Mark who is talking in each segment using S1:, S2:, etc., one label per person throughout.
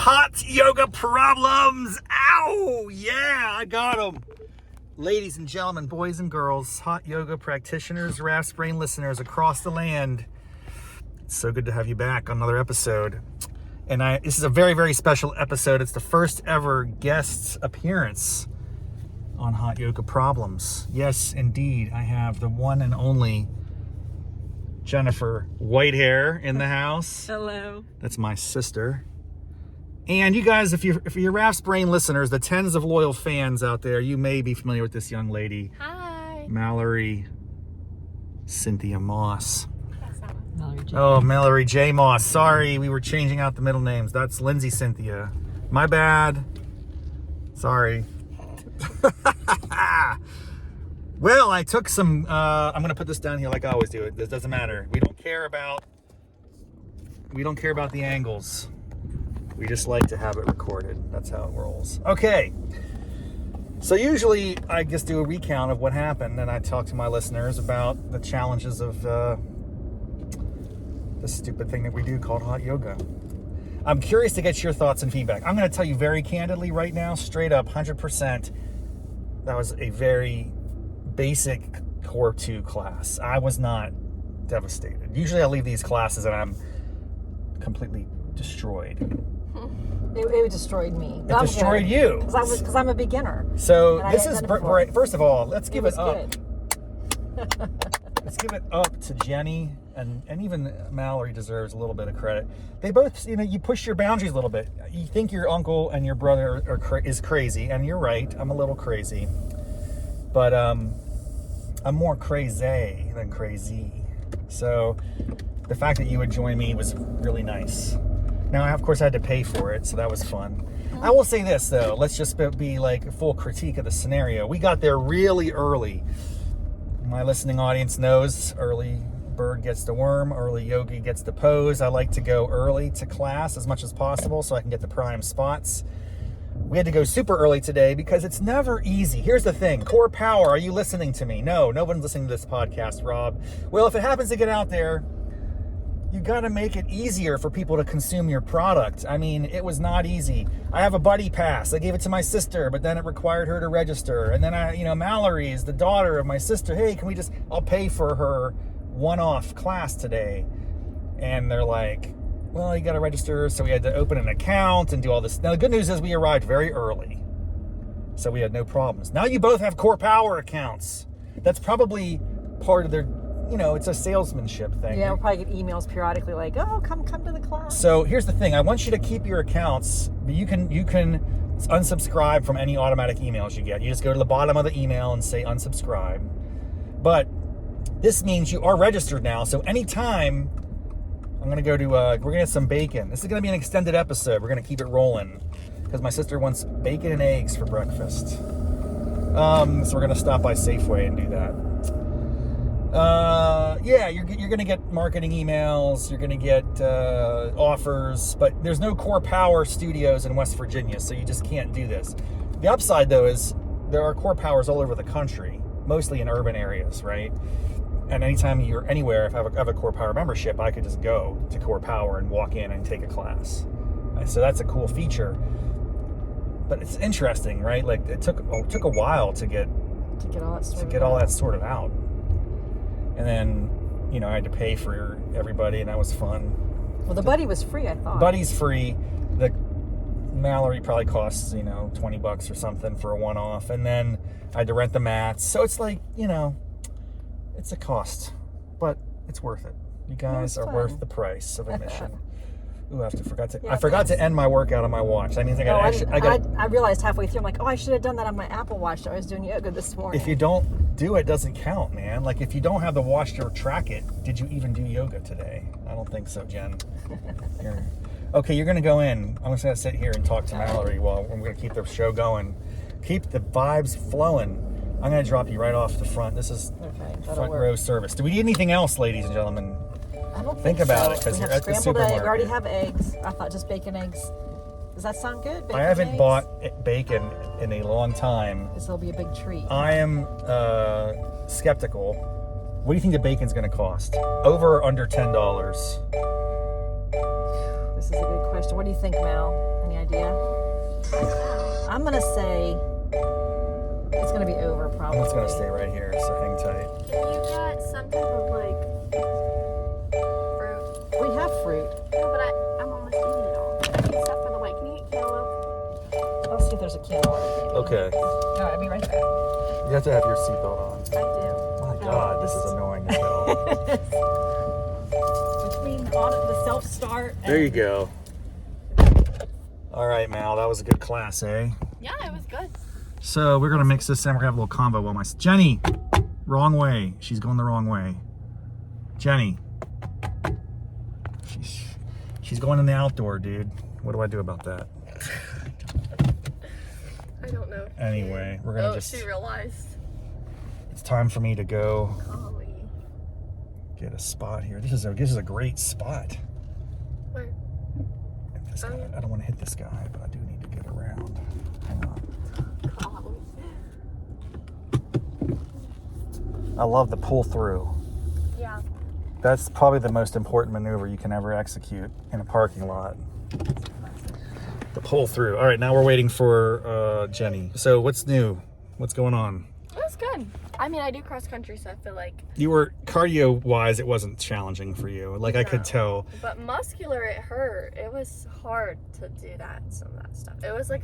S1: hot yoga problems. Ow! Yeah, I got them. Ladies and gentlemen, boys and girls, hot yoga practitioners, Raff's Brain listeners across the land. It's so good to have you back on another episode. And this is a very, very special episode. It's the first ever guest appearance on Hot Yoga Problems. Yes, indeed, I have the one and only Jenn Whitehair in the house.
S2: Hello.
S1: That's my sister. And you guys, if you're Raff's Brain listeners, the tens of loyal fans out there, you may be familiar with this young lady.
S2: Hi.
S1: Mallory Moss.
S2: That's not Mallory J.
S1: Oh, Mallory J. Moss. Sorry, we were changing out the middle names. That's Lindsay Cynthia. My bad. Sorry. Well, I took some, I'm going to put this down here like I always do. This doesn't matter. We don't care about the angles. We just like to have it recorded. That's how it rolls. Okay. So usually I just do a recount of what happened and I talk to my listeners about the challenges of this stupid thing that we do called hot yoga. I'm curious to get your thoughts and feedback. I'm going to tell you very candidly right now, straight up, 100%, that was a very basic Core 2 class. I was not devastated. Usually I leave these classes and I'm completely destroyed.
S3: It destroyed me.
S1: It destroyed you.
S3: Because I'm a beginner.
S1: So this is, first of all, let's give it up. Let's give it up to Jenny, and even Mallory deserves a little bit of credit. They both, you push your boundaries a little bit. You think your uncle and your brother is crazy, and you're right, I'm a little crazy. But I'm more crazy than crazy. So the fact that you would join me was really nice. Now, of course, I had to pay for it, so that was fun. I will say this, though. Let's just be like a full critique of the scenario. We got there really early. My listening audience knows early bird gets the worm, early yogi gets the pose. I like to go early to class as much as possible so I can get the prime spots. We had to go super early today because it's never easy. Here's the thing. CorePower, are you listening to me? No one's listening to this podcast, Rob. Well, if it happens to get out there, you got to make it easier for people to consume your product. I mean, it was not easy. I have a buddy pass. I gave it to my sister, but then it required her to register. And then Mallory is the daughter of my sister. Hey, I'll pay for her one-off class today. And they're like, well, you got to register. So we had to open an account and do all this. Now, the good news is we arrived very early. So we had no problems. Now you both have CorePower accounts. That's probably part of their, it's a salesmanship thing.
S3: Yeah, we'll probably get emails periodically like, oh, come to the class.
S1: So here's the thing. I want you to keep your accounts, but you can unsubscribe from any automatic emails you get. You just go to the bottom of the email and say unsubscribe. But this means you are registered now. So anytime I'm going to go to, we're going to get some bacon. This is going to be an extended episode. We're going to keep it rolling because my sister wants bacon and eggs for breakfast. So we're going to stop by Safeway and do that. You're going to get marketing emails, you're going to get offers, but there's no CorePower studios in West Virginia, so you just can't do this. The upside, though, is there are CorePowers all over the country, mostly in urban areas, right? And anytime you're anywhere, if I have a CorePower membership, I could just go to CorePower and walk in and take a class. So that's a cool feature. But it's interesting, right? Like it took a while to get all that sorted out. And then, I had to pay for everybody, and that was fun.
S3: Well, the buddy was free, I thought.
S1: Buddy's free. The Mallory probably costs, $20 or something for a one-off. And then I had to rent the mats. So it's like, it's a cost. But it's worth it. You guys are worth the price of admission. Ooh, I forgot to end my workout on my watch. That means
S3: I realized halfway through, I'm like, I should have done that on my Apple Watch. I was doing yoga this morning.
S1: If you don't do it, doesn't count, man. Like, if you don't have the watch to track it, did you even do yoga today? I don't think so, Jenn. You're going to go in. I'm just going to sit here and talk to Mallory while we're going to keep the show going. Keep the vibes flowing. I'm going to drop you right off the front. This is front row service. Do we need anything else, ladies and gentlemen?
S3: I don't
S1: think about it, because you're at the supermarket.
S3: Egg. We already have eggs. I thought just bacon, eggs. Does that sound good?
S1: I haven't bought bacon in a long time.
S3: This will be a big treat.
S1: I am skeptical. What do you think the bacon's going to cost? Over or under $10?
S3: This is a good question. What do you think, Mal? Any idea? I'm gonna say it's gonna be over, probably.
S1: I'm just gonna stay right here, so hang tight.
S2: Can you get some type of like fruit?
S3: We have fruit.
S2: No, but I'm almost eating it all. I need stuff for the weight. Can you get cantaloupe?
S3: I'll see if there's a cantaloupe.
S1: Okay.
S3: All right, I'll be right back.
S1: You have to have your seatbelt on.
S3: I do.
S1: My God, this is annoying as hell.
S3: Between the self-start and...
S1: There you go. All right, Mal, that was a good class, eh?
S2: Yeah, it was good.
S1: So we're gonna mix this in. We're gonna have a little combo while Jenny, wrong way. She's going the wrong way. Jenny. She's going in the outdoor, dude. What do I do about that?
S2: I don't know.
S1: Anyway, we're gonna
S2: she realized.
S1: It's time for me to go
S2: Golly.
S1: get a spot here. This is a great spot.
S2: Where?
S1: This guy, I don't want to hit this guy, but I do need to get around. Hang on.
S2: Golly.
S1: I love the pull through.
S2: Yeah.
S1: That's probably the most important maneuver you can ever execute in a parking lot. The pull through. All right, now we're waiting for Jenny. So what's new? What's going on?
S2: It was good. I mean, I do cross country, so I feel like.
S1: You were cardio wise, it wasn't challenging for you. Like I could tell.
S2: But muscular, it hurt. It was hard to do that. Some of that stuff. It was like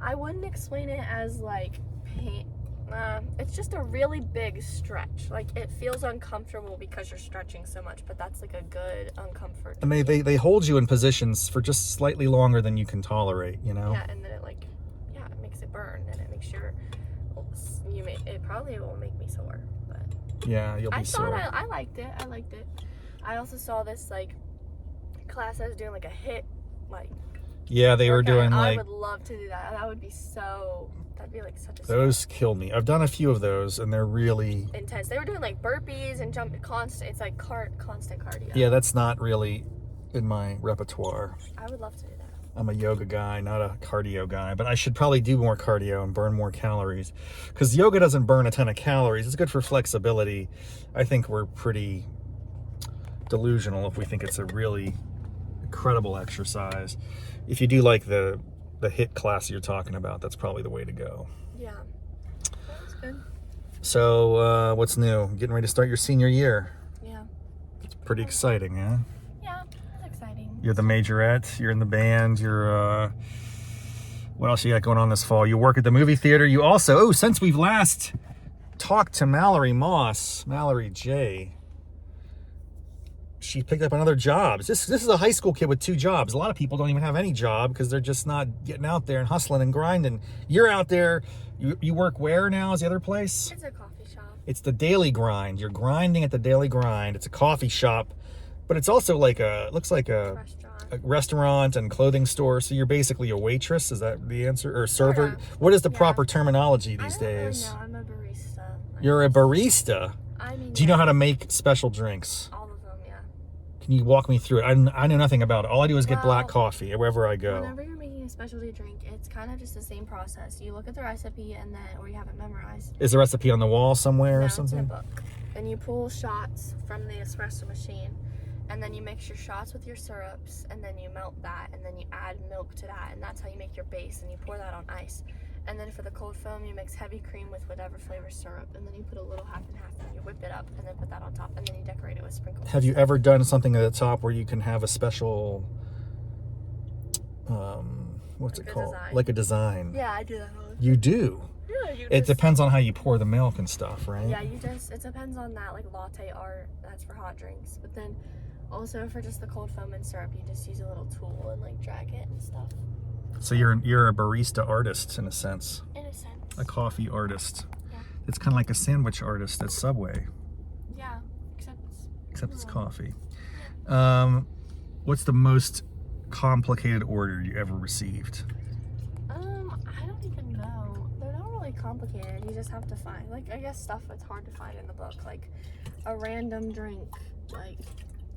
S2: I wouldn't explain it as like pain. It's just a really big stretch. Like it feels uncomfortable because you're stretching so much, but that's like a good uncomfort.
S1: And they hold you in positions for just slightly longer than you can tolerate, you know?
S2: Yeah, and then it makes it burn, and it makes sure it probably won't make me sore, but
S1: yeah, you'll be sore.
S2: I liked it. I also saw this like class I was doing like a hit like.
S1: Yeah, they were doing like.
S2: I would love to do that. That'd be like such a.
S1: Those kill me. I've done a few of those, and they're really
S2: intense. They were doing like burpees and jump constant. It's like constant cardio.
S1: Yeah, that's not really in my repertoire.
S2: I would love to do that.
S1: I'm a yoga guy, not a cardio guy, but I should probably do more cardio and burn more calories, because yoga doesn't burn a ton of calories. It's good for flexibility. I think we're pretty delusional if we think it's a really incredible exercise. If you do like the HIIT class you're talking about, that's probably the way to go.
S2: Yeah, that was good.
S1: So what's new? Getting ready to start your senior year.
S2: Yeah.
S1: It's pretty exciting, yeah?
S2: Yeah, it's exciting.
S1: You're the majorette, you're in the band, you're what else you got going on this fall? You work at the movie theater. You also, since we've last talked to Mallory Moss, Mallory J, she picked up another job. This is a high school kid with 2 jobs. A lot of people don't even have any job because they're just not getting out there and hustling and grinding. You're out there. You work where now is the other place?
S2: It's a coffee shop.
S1: It's the Daily Grind. You're grinding at the Daily Grind. It's a coffee shop, but it's also like looks like a restaurant and clothing store. So you're basically a waitress. Is that the answer? Or server? Yeah. What is the proper terminology these days?
S2: I don't know. I'm a barista.
S1: You're a barista?
S2: I mean,
S1: do you know how to make special drinks?
S2: All of them, yeah.
S1: Can you walk me through it? I know nothing about it. All I do is get black coffee wherever I go.
S2: Whenever you're making a specialty drink, it's kind of just the same process. You look at the recipe or you have it memorized.
S1: Is the recipe on the wall somewhere or something?
S2: It's in a book. And you pull shots from the espresso machine, and then you mix your shots with your syrups, and then you melt that, and then you add milk to that, and that's how you make your base, and you pour that on ice. And then for the cold foam, you mix heavy cream with whatever flavor syrup, and then you put a little half and half, and you whip it up, and then put that on top, and then you decorate it with sprinkles.
S1: Have you ever done something at the top where you can have a special, what's it called?
S2: Design.
S1: Like a design?
S2: Yeah, I do that.
S1: You do?
S2: Yeah,
S1: it depends on how you pour the milk and stuff, right?
S2: Yeah, it depends on that, like latte art, that's for hot drinks. But then also for just the cold foam and syrup, you just use a little tool and like drag it and stuff.
S1: So you're a barista artist in a sense.
S2: In a sense.
S1: A coffee artist.
S2: Yeah.
S1: It's kind of like a sandwich artist at Subway.
S2: Yeah,
S1: except it's coffee. Yeah. What's the most complicated order you ever received?
S2: I don't even know. They're not really complicated. You just have to find, like, I guess stuff that's hard to find in the book, like a random drink, like,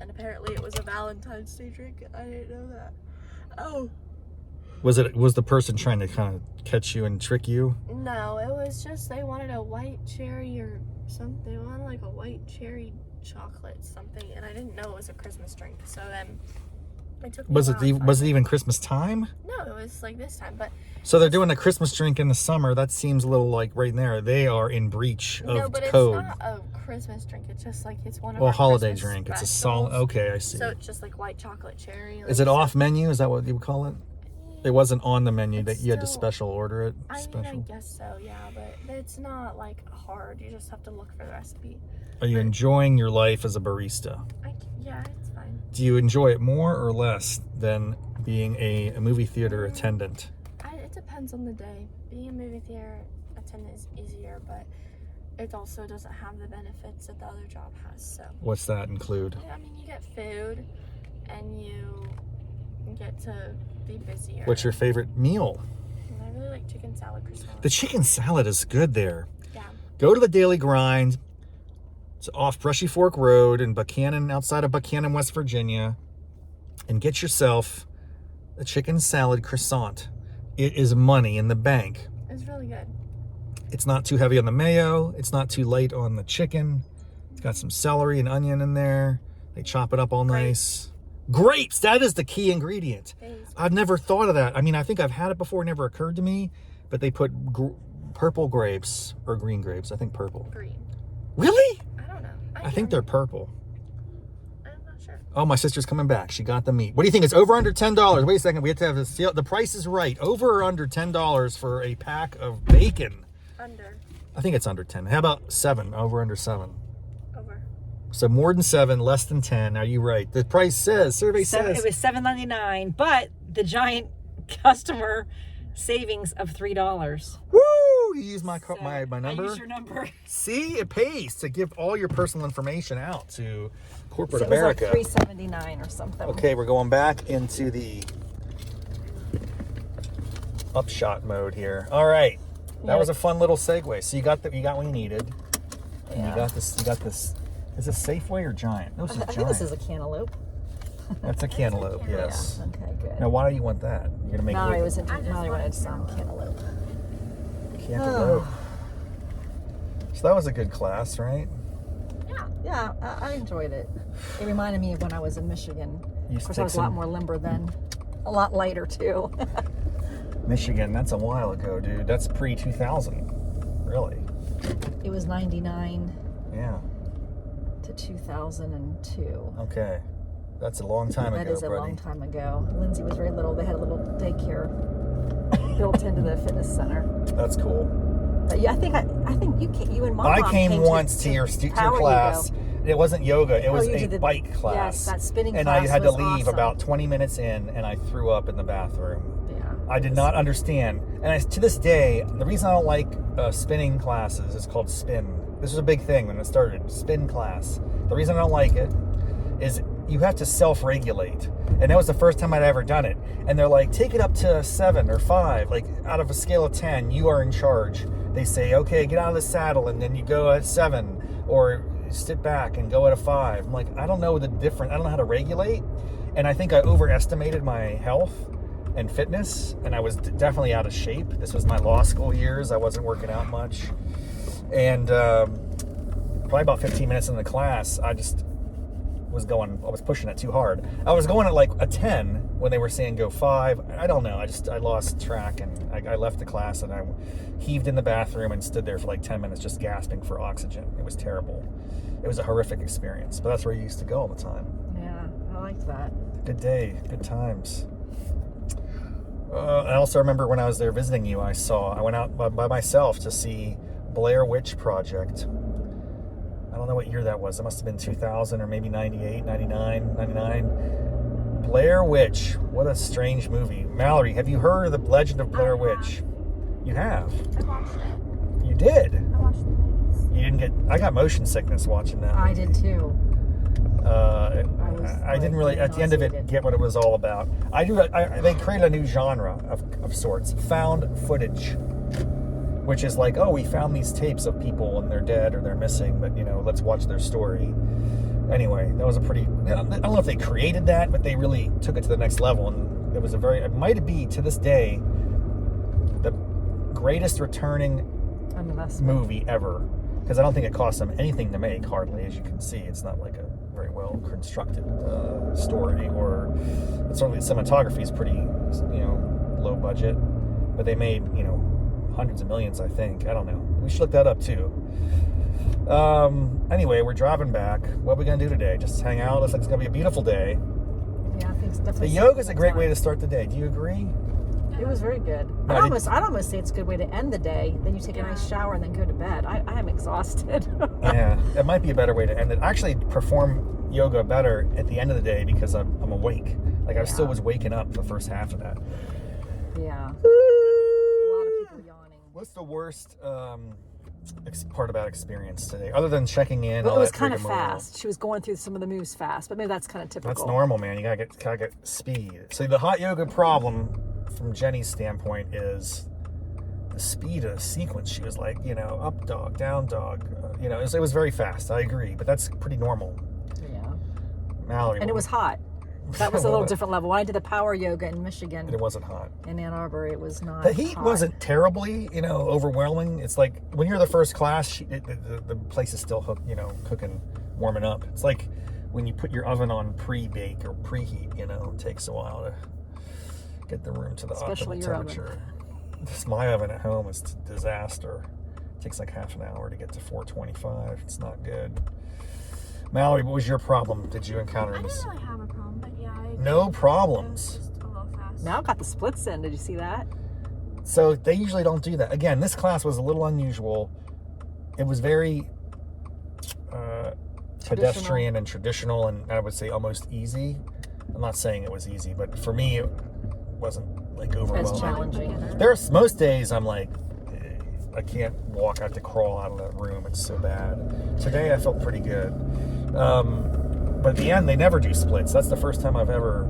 S2: and apparently it was a Valentine's Day drink. I didn't know that. Oh. Was
S1: the person trying to kind of catch you and trick you?
S2: No, it was just they wanted a white cherry or something. They wanted like a white cherry chocolate something, and I didn't know it was a Christmas drink. So then It took me
S1: Was
S2: a
S1: it
S2: while to find
S1: was it even Christmas time?
S2: No, it was like this time, but
S1: So they're doing a Christmas drink in the summer. That seems a little like right in there. They are in breach of
S2: no, but
S1: code.
S2: it's not a Christmas drink. It's just like it's one of
S1: Well,
S2: our
S1: holiday
S2: Christmas
S1: drink. It's a
S2: specials.
S1: solid. Okay, I see.
S2: So it's just like white chocolate cherry.
S1: Is it off menu? Is that what you would call it? It wasn't on the menu that you had to
S2: still-
S1: special order it.
S2: I
S1: Special.
S2: mean, I guess so, yeah, but it's not like hard. You just have to look for the recipe.
S1: Are you enjoying your life as a barista?
S2: Yeah, it's fine.
S1: Do you enjoy it more or less than being a movie theater attendant?
S2: It depends on the day. Being a movie theater attendant is easier, but it also doesn't have the benefits that the other job has. So
S1: What's that include?
S2: I mean, you get food, and you get to be busier.
S1: What's your favorite meal?
S2: And I really like chicken salad croissant.
S1: The chicken salad is good there.
S2: Yeah.
S1: Go to the Daily Grind. It's off Brushy Fork Road in Buchanan, outside of Buchanan, West Virginia, and get yourself a chicken salad croissant. It is money in the bank.
S2: It's really good.
S1: It's not too heavy on the mayo. It's not too light on the chicken. It's got some celery and onion in there. They chop it up all nice. Grapes, that is the key ingredient. I've never thought of that. I mean, I think I've had it before. It never occurred to me. But they put purple grapes or green grapes. I think purple.
S2: Green.
S1: Really?
S2: I don't know.
S1: I think they're purple.
S2: I'm not sure.
S1: Oh, my sister's coming back. She got the meat. What do you think? It's over under $10. Wait a second. We have to have this. The price is right. Over or under $10 for a pack of bacon?
S2: Under.
S1: I think it's under 10. How about 7? Over under 7.
S2: Over.
S1: So more than 7, less than 10. Are you right? The price says, survey says.
S3: It was $7.99, but the giant customer savings of $3.
S1: Woo! You use my
S3: So,
S1: my number?
S3: I use your number.
S1: See, it pays to give all your personal information out to corporate
S3: So it was
S1: America.
S3: like $3.79 or something.
S1: Okay, we're going back into the upshot mode here. All right. That was a fun little segue. So you got what you needed. And
S3: Yeah.
S1: you got this. Is this Safeway or Giant? No, this is
S3: I
S1: Giant.
S3: think this is a cantaloupe.
S1: That's a cantaloupe, yes.
S3: Yeah. Okay, good.
S1: Now, why do you want that? You're gonna make
S3: Mallory
S1: wood-
S3: Mallory wanted some cantaloupe.
S1: cantaloupe. So that was a good class, right?
S3: Yeah, I enjoyed it. It reminded me of when I was in Michigan.
S1: You
S3: Of course, I was a lot more limber then. A lot lighter, too.
S1: Michigan, that's a while ago, dude. That's pre-2000, really.
S3: It was 99
S1: Yeah.
S3: to 2002.
S1: Okay. That's a long time ago,
S3: That is a
S1: buddy.
S3: long time ago. Lindsay was very little. They had a little daycare built into the fitness center.
S1: That's cool.
S3: But yeah, I think you and Mom.
S1: I came once to your
S3: Power
S1: class.
S3: Yoga.
S1: It wasn't yoga. It was
S3: you
S1: a
S3: did the
S1: bike class.
S3: Yes, that spinning
S1: and
S3: class
S1: I had to
S3: was
S1: leave
S3: awesome.
S1: about 20 minutes in, and I threw up in the bathroom.
S3: Yeah.
S1: I did not understand. And to this day, the reason I don't like spinning classes is called spin. This was a big thing when it started, spin class. The reason I don't like it is you have to self-regulate. And that was the first time I'd ever done it. And they're like, take it up to 7 or 5. Like, out of a scale of 10, you are in charge. They say, okay, get out of the saddle, and then you go at 7. Or sit back and go at a 5. I'm like, I don't know the difference. I don't know how to regulate. And I think I overestimated my health and fitness. And I was definitely out of shape. This was my law school years. I wasn't working out much. And probably about 15 minutes into the class, I was pushing it too hard. I was going at like a 10 when they were saying go 5. I don't know. I lost track, and I left the class, and I heaved in the bathroom and stood there for like 10 minutes just gasping for oxygen. It was terrible. It was a horrific experience, but that's where you used to go all the time.
S3: Yeah, I liked that.
S1: Good day, good times. I also remember when I was there visiting you, I went out by myself to see Blair Witch Project. I don't know what year that was. It must have been 2000 or maybe 98, 99, 99. Blair Witch. What a strange movie. Mallory, have you heard of the Legend of Blair Witch? You have?
S2: I watched it.
S1: You did?
S2: I watched the movies.
S1: You didn't get... I got motion sickness watching that movie.
S3: I did too.
S1: I didn't really, at the end of it, get what it was all about. They created a new genre of sorts. Found footage. Which is like, oh, we found these tapes of people and they're dead or they're missing, but, let's watch their story. Anyway, that was I don't know if they created that, but they really took it to the next level. And it might be, to this day, the greatest returning movie ever. Because I don't think it cost them anything to make, hardly. As you can see, it's not like a very well well constructed story, or certainly the cinematography is pretty, low budget, but they made, hundreds of millions, I think. I don't know. We should look that up too. Anyway, we're driving back. What are we gonna do today? Just hang out? Looks like it's gonna be a beautiful day.
S3: Yeah, I think it's definitely.
S1: The yoga is a great way to start the day. Do you agree?
S3: It was very good.
S1: No,
S3: I'd almost say it's a good way to end the day. Then you take a nice shower and then go to bed. I am exhausted.
S1: Yeah, it might be a better way to end it. I actually perform yoga better at the end of the day because I'm awake. Like I still was waking up the first half of that.
S3: Yeah. A lot of people yawning.
S1: What's the worst part about experience today, other than checking in?
S3: Well, it was kind of fast. She was going through some of the moves fast, but maybe that's kind of typical.
S1: That's normal, man. You gotta get speed. So the hot yoga problem, from Jenny's standpoint, is the speed of the sequence. She was like, up dog, down dog. It was very fast. I agree, but that's pretty normal.
S3: Yeah.
S1: Mallory.
S3: And it was hot. That was a little different level. When I did the power yoga in Michigan.
S1: It wasn't hot.
S3: In Ann Arbor, it was not.
S1: The heat
S3: hot.
S1: wasn't terribly, overwhelming. It's like when you're the first class, the place is still cooking, warming up. It's like when you put your oven on pre-bake or preheat. It takes a while to get the room to the
S3: Especially
S1: optimal
S3: your
S1: temperature.
S3: oven.
S1: This my oven at home is a disaster. It takes like half an hour to get to 425. It's not good. Mallory, what was your problem? Did you encounter
S2: I
S1: this?
S2: didn't really have a problem, but yeah.
S1: No problems.
S2: It was just a little fast.
S3: Now I've got the splits in. Did you see that?
S1: So they usually don't do that. Again, this class was a little unusual. It was very pedestrian and traditional, and I would say almost easy. I'm not saying it was easy, but for me, it wasn't like overwhelming.
S3: It's challenging.
S1: There's most days I'm like, I can't walk. I have to crawl out of that room. It's so bad. Today I felt pretty good. But at the end, they never do splits. That's the first time I've ever...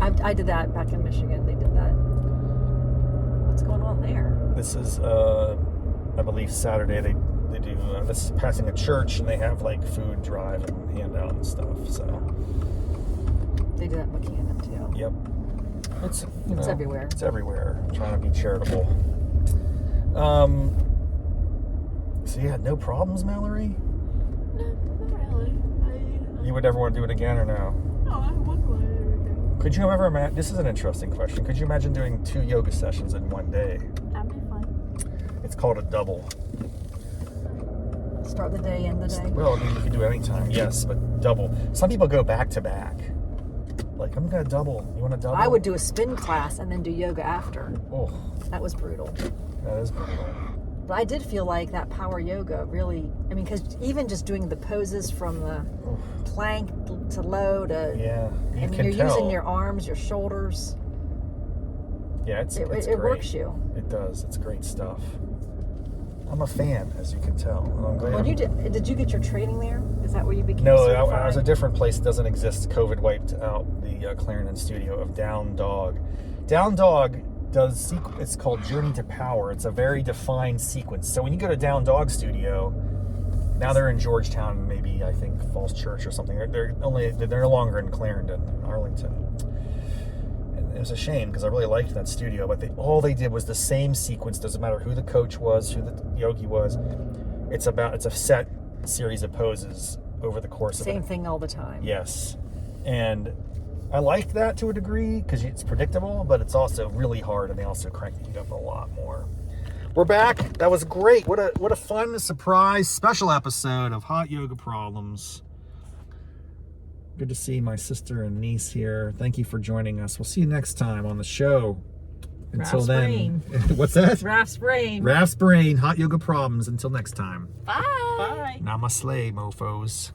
S3: I did that back in Michigan. They did that. What's going on there?
S1: This is, I believe, Saturday. They do, this is passing a church, and they have like food drive and handout and stuff. So
S3: They do that in Buchanan too.
S1: Yep. It's
S3: everywhere.
S1: It's everywhere. I'm trying to be charitable. So you had no problems, Mallory?
S2: No, not really.
S1: You would ever want to do it again or no?
S2: No, I wouldn't want to do it again.
S1: Could you ever imagine, this is an interesting question, could you imagine doing 2 yoga sessions in one day?
S2: That'd be fun.
S1: It's called a double.
S3: Start the day, end the day.
S1: Well, I mean, you can do it anytime, yes, but double. Some people go back to back. Like, I'm going to double. You want to double?
S3: I would do a spin class and then do yoga after.
S1: Oh,
S3: That was brutal.
S1: that is brutal.
S3: But I did feel like that power yoga really, because even just doing the poses from the plank to low to,
S1: Yeah, you
S3: and
S1: can
S3: you're
S1: tell.
S3: using your arms, your shoulders.
S1: Yeah, it's
S3: It
S1: great.
S3: works you.
S1: It does. It's great stuff. I'm a fan, as you can tell. I'm glad.
S3: When you did you get your training there? Is that where you became
S1: No,
S3: certified?
S1: I was a different place. It doesn't exist. COVID wiped out the Clarendon studio of Down Dog. Down Dog does, it's called Journey to Power. It's a very defined sequence. So when you go to Down Dog Studio, now they're in Georgetown, maybe, I think, Falls Church or something. They're no longer in Clarendon, Arlington. And it was a shame because I really liked that studio, but all they did was the same sequence. Doesn't matter who the coach was, who the yogi was. It's a set series of poses over the course of
S3: Same thing all the time.
S1: Yes. And I liked that to a degree because it's predictable, but it's also really hard, and they also crank the heat up a lot more. We're back. That was great. What a fun surprise special episode of Hot Yoga Problems. Good to see my sister and niece here. Thank you for joining us. We'll see you next time on the show. Until
S3: Raff's
S1: then,
S3: brain.
S1: What's that?
S3: Raff's brain.
S1: Raff's brain. Hot Yoga Problems. Until next time.
S2: Bye.
S3: Bye.
S1: Namaste, mofos.